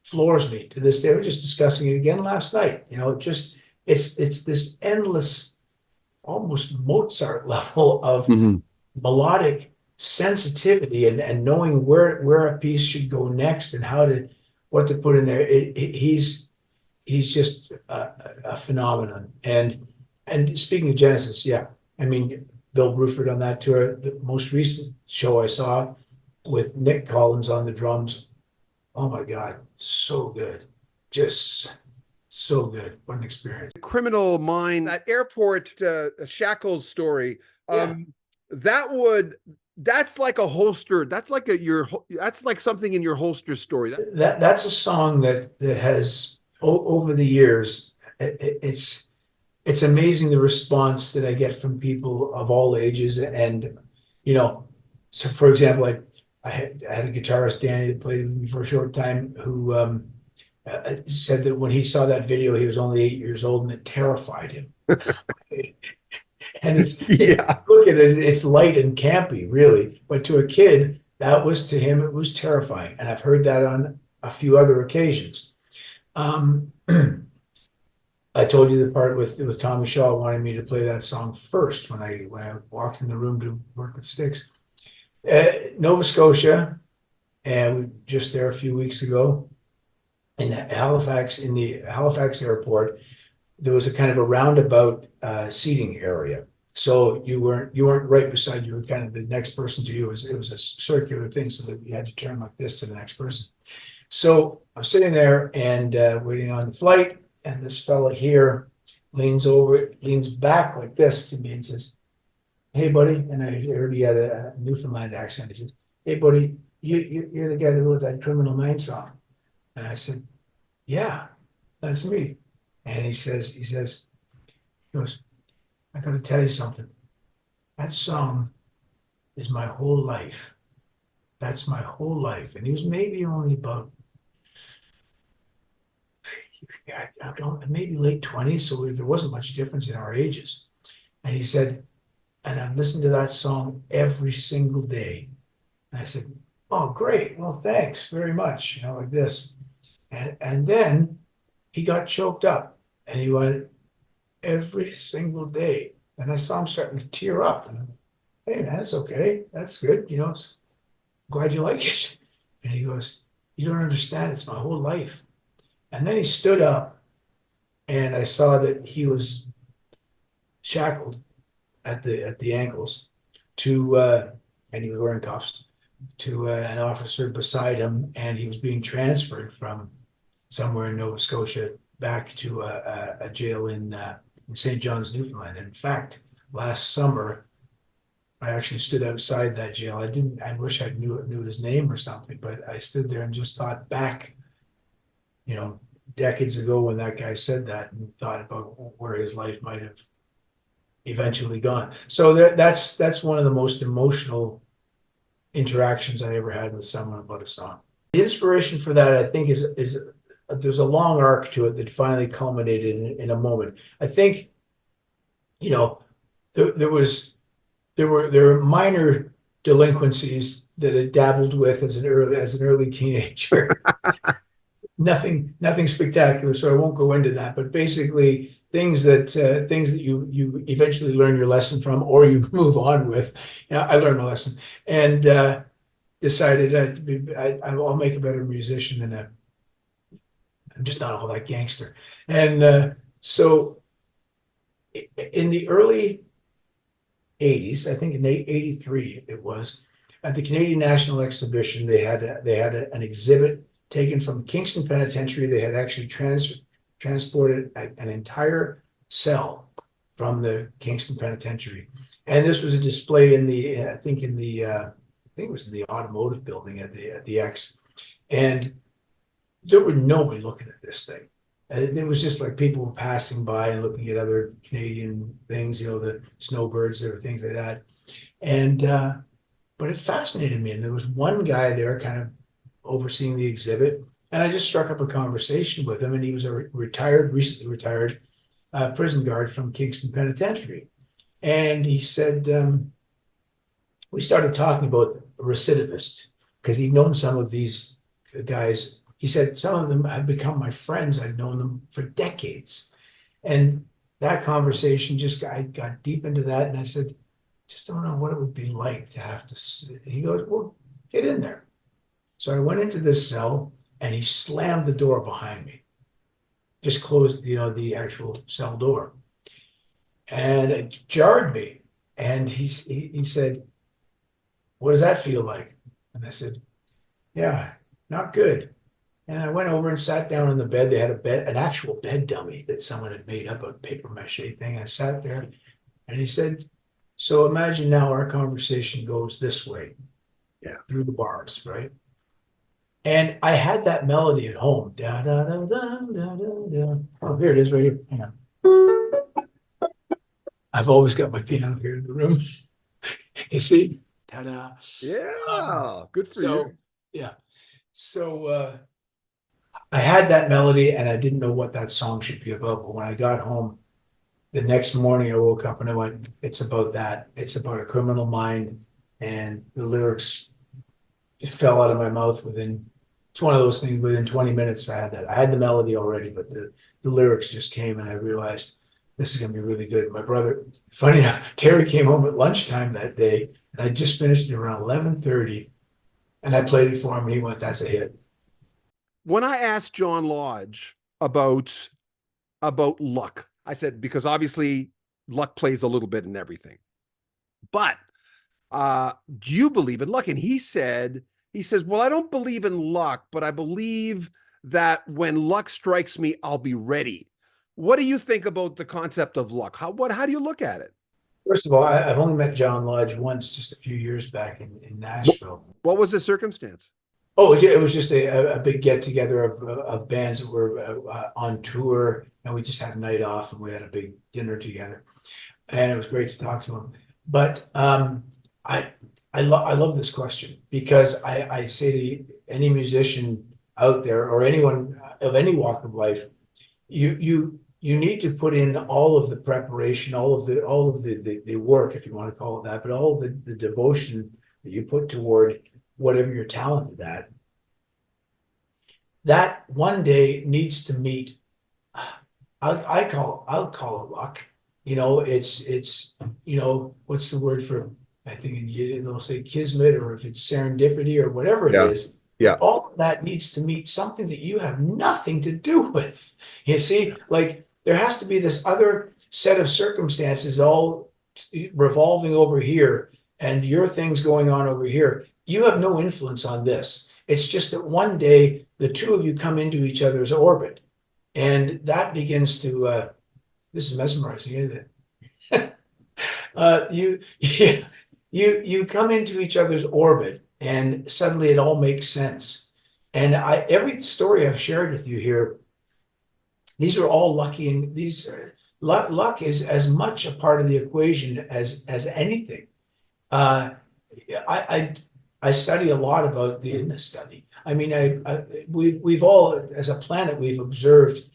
floors me to this day. We're just discussing it again last night. It's this endless, almost Mozart level of melodic sensitivity and knowing where a piece should go next and what to put in there. He's just a phenomenon. And speaking of Genesis, yeah, I mean, Bill Bruford on that tour, the most recent show I saw with Nick Collins on the drums. Oh my God, so good. Just so good. What an experience. Criminal Mind, that airport Shackles story. Yeah. That's like a holster. That's like something in your holster story. That's a song that has over the years, it's amazing the response that I get from people of all ages. And, so for example, I had a guitarist, Danny, that played with me for a short time, who said that when he saw that video, he was only 8 years old and it terrified him. And look at it, it's light and campy, really. But to a kid, to him, it was terrifying. And I've heard that on a few other occasions. I told you the part with Tommy Shaw wanting me to play that song first when I walked in the room to work with Styx. Nova Scotia, and we were just there a few weeks ago in Halifax, in the Halifax airport. There was a kind of a roundabout seating area. So you weren't right beside you, were kind of the next person to you. It was a circular thing so that you had to turn like this to the next person. So I'm sitting there and waiting on the flight. And this fella here leans back like this to me and says, "Hey, buddy." And I heard he had a Newfoundland accent. He says, "Hey, buddy, you're the guy that wrote that Criminal Minds song." And I said, "Yeah, that's me." And he goes, "I got to tell you something. That song is my whole life. That's my whole life." And he was maybe only about, I don't, maybe late 20s, so there wasn't much difference in our ages. And he said, "And I've listened to that song every single day." And I said, "Oh, great. Well, thanks very much." Like this. And then he got choked up and he went, "Every single day." And I saw him starting to tear up. And I'm like, "Hey, man, that's okay. That's good. Glad you like it." And he goes, "You don't understand. It's my whole life." And then he stood up and I saw that he was shackled at the ankles and he was wearing cuffs to an officer beside him, and he was being transferred from somewhere in Nova Scotia back to a jail in St. John's, Newfoundland. In fact, last summer, I actually stood outside that jail. I wish I knew his name or something, but I stood there and just thought back, decades ago when that guy said that, and thought about where his life might have eventually gone. So that's one of the most emotional interactions I ever had with someone about a song. The inspiration for that, I think, is there's a long arc to it that finally culminated in a moment. I think, there were minor delinquencies that I dabbled with as an early teenager. Nothing spectacular, so I won't go into that. But basically, things that you eventually learn your lesson from, or you move on with. I learned my lesson, and decided I'll make a better musician than I'm just not all that gangster. And so in the early 80s, I think in 83 it was, at the Canadian National Exhibition, they had an exhibit taken from Kingston Penitentiary. They had actually transported an entire cell from the Kingston Penitentiary, and this was a display in the I think it was in the automotive building at the X, and there were nobody looking at this thing. It was just like people were passing by and looking at other Canadian things, the snowbirds, there were things like that. And but it fascinated me. And there was one guy there kind of overseeing the exhibit. And I just struck up a conversation with him. And he was a recently retired prison guard from Kingston Penitentiary. And he said, we started talking about recidivist because he'd known some of these guys. He said, some of them have become my friends. I've known them for decades. And that conversation I got deep into that. And I said, just don't know what it would be like to have to. He goes, well, get in there. So I went into this cell and he slammed the door behind me, just closed, the actual cell door. And it jarred me. And he said, what does that feel like? And I said, yeah, not good. And I went over and sat down in the bed. They had an actual bed dummy that someone had made up, a paper mache thing. I sat there and he said, so imagine now our conversation goes this way, through the bars, right? And I had that melody at home. Da, da, da, da, da, da, da. Oh, here it is right here. Hang on. I've always got my piano here in the room. You see? Ta-da. Yeah, good for you. Yeah. So I had that melody and I didn't know what that song should be about. But when I got home, the next morning I woke up and I went, it's about that. It's about a criminal mind. And the lyrics just fell out of my mouth it's one of those things, within 20 minutes I had that. I had the melody already, but the lyrics just came and I realized this is going to be really good. My brother, funny enough, Terry came home at lunchtime that day and I just finished it around 11:30 and I played it for him and he went, that's a hit. When I asked John Lodge about luck, I said, because obviously luck plays a little bit in everything, but do you believe in luck? And he says, well, I don't believe in luck, but I believe that when luck strikes me, I'll be ready. What do you think about the concept of luck? How do you look at it? First of all, I've only met John Lodge once, just a few years back in Nashville. What was the circumstance? Oh, it was just a big get together of bands that were on tour, and we just had a night off and we had a big dinner together, and it was great to talk to him. But I love this question because I say to any musician out there or anyone of any walk of life, you need to put in all of the preparation, all of the work, if you want to call it that, but all of the devotion that you put toward whatever you're talented at. That one day needs to meet. I'll call it luck. It's what's the word for? I think they'll say kismet, or if it's serendipity or whatever it is. Yeah. All of that needs to meet something that you have nothing to do with. You see, like there has to be this other set of circumstances all revolving over here, and your things going on over here. You have no influence on this. It's just that one day the two of you come into each other's orbit, and that begins to. This is mesmerizing, isn't it? you come into each other's orbit, and suddenly it all makes sense. And every story I've shared with you here, these are all lucky, and luck is as much a part of the equation as anything. Uh, I I study a lot about the in this study. I mean, we've all, as a planet, we've observed,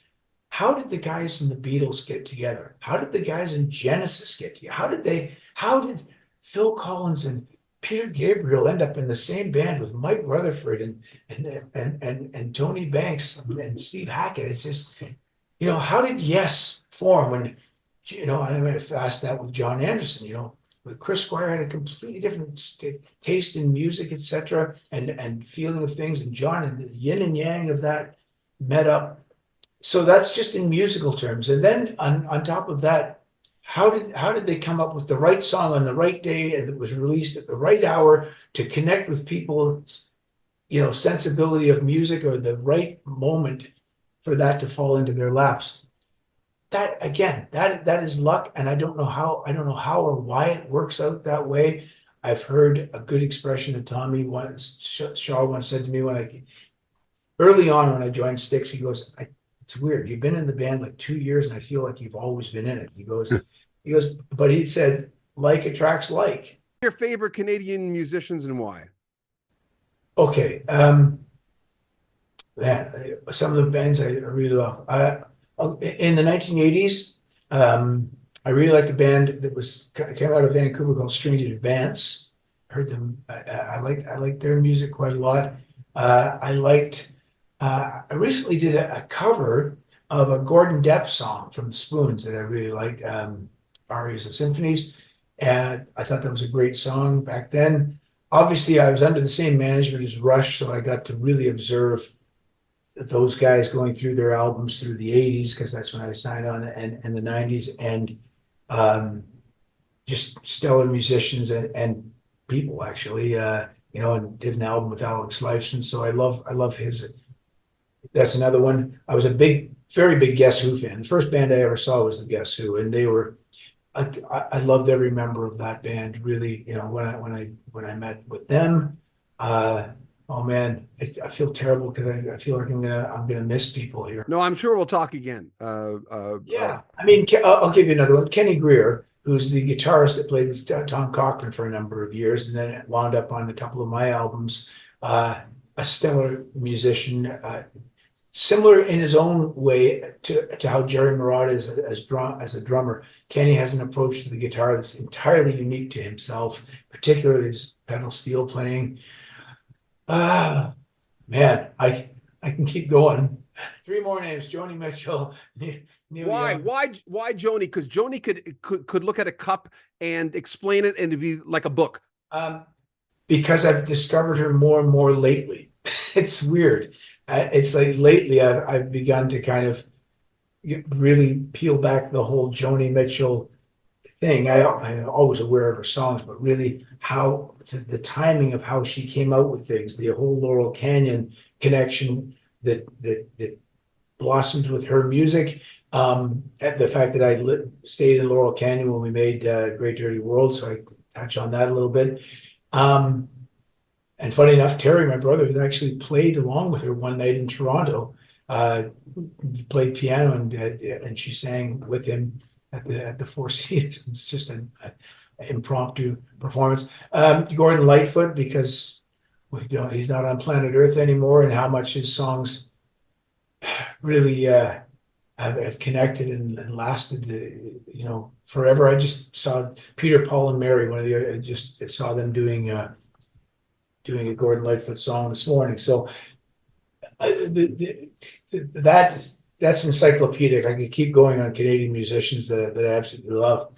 how did the guys in the Beatles get together? How did the guys in Genesis get together? How did Phil Collins and Peter Gabriel end up in the same band with Mike Rutherford and Tony Banks and Steve Hackett? It's just, how did Yes form when, and I'm going to ask that with John Anderson, with Chris Squire had a completely different taste in music, etc., and feeling of things, and John, and the yin and yang of that met up. So that's just in musical terms. And then on top of that, how did they come up with the right song on the right day, and it was released at the right hour to connect with people's, sensibility of music, or the right moment for that to fall into their laps? That again, that is luck, and I don't know how or why it works out that way. I've heard a good expression of Tommy once. Shaw once said to me, early on when I joined Styx, he goes, "It's weird. You've been in the band like 2 years, and I feel like you've always been in it." He goes, but he said, like attracts like. Your favorite Canadian musicians and why? Okay, man, some of the bands I really love. In the 1980s, I really liked a band that came out of Vancouver called Strange Advance. Heard them. I liked their music quite a lot. I recently did a cover of a Gordon Depp song from the Spoons that I really liked, Arias and Symphonies, and I thought that was a great song back then. Obviously, I was under the same management as Rush, so I got to really observe those guys going through their albums through the 80s, because that's when I signed on, and the 90s, and just stellar musicians and people, actually, and did an album with Alex Lifeson. So I love his. That's another one. I was a very big Guess Who fan. The first band I ever saw was the Guess Who, and they were. I loved every member of that band. Really, when I met with them. Oh man, I feel terrible because I feel like I'm gonna miss people here. No, I'm sure we'll talk again. Yeah, I mean, I'll give you another one. Kenny Greer, who's the guitarist that played with Tom Cochrane for a number of years, and then wound up on a couple of my albums. A stellar musician, similar in his own way to how Jerry Marotta is as a drummer. Kenny has an approach to the guitar that's entirely unique to himself, particularly his pedal steel playing. Man, I can keep going. 3 more names: Joni Mitchell. Neil Why? Young. Why Joni? Because Joni could look at a cup and explain it, and it'd be like a book. Because I've discovered her more and more lately. It's weird. It's like lately I've begun to kind of really peel back the whole Joni Mitchell thing. I'm always aware of her songs, but really how the timing of how she came out with things, the whole Laurel Canyon connection that blossomed with her music. And the fact that I stayed in Laurel Canyon when we made Great Dirty World, so I touch on that a little bit. And funny enough, Terry, my brother, had actually played along with her one night in Toronto. He played piano, and she sang with him at the Four Seasons. Just an impromptu performance. Gordon Lightfoot, because he's not on planet Earth anymore, and how much his songs really have connected and lasted, forever. I just saw Peter, Paul, and Mary. I just saw them doing a Gordon Lightfoot song this morning. So that's encyclopedic. I could keep going on Canadian musicians that I absolutely love.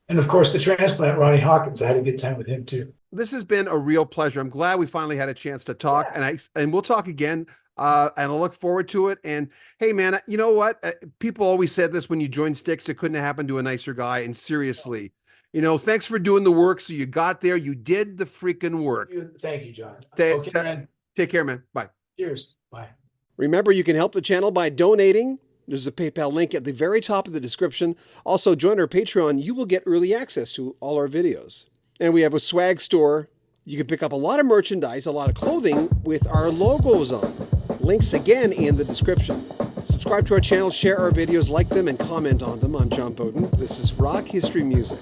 And of course, the transplant, Ronnie Hawkins. I had a good time with him too. This has been a real pleasure. I'm glad we finally had a chance to talk, and we'll talk again. And I look forward to it. And hey, man, you know what? People always said this when you joined Styx, it couldn't have happened to a nicer guy. And seriously, thanks for doing the work. So you got there, you did the freaking work. Thank you, John. Take care, man. Bye. Cheers. Bye. Remember, you can help the channel by donating. There's a PayPal link at the very top of the description. Also, join our Patreon. You will get early access to all our videos. And we have a swag store. You can pick up a lot of merchandise, a lot of clothing with our logos on. Links again in the description. Subscribe to our channel, share our videos, like them, and comment on them. I'm John Bowden. This is Rock History Music.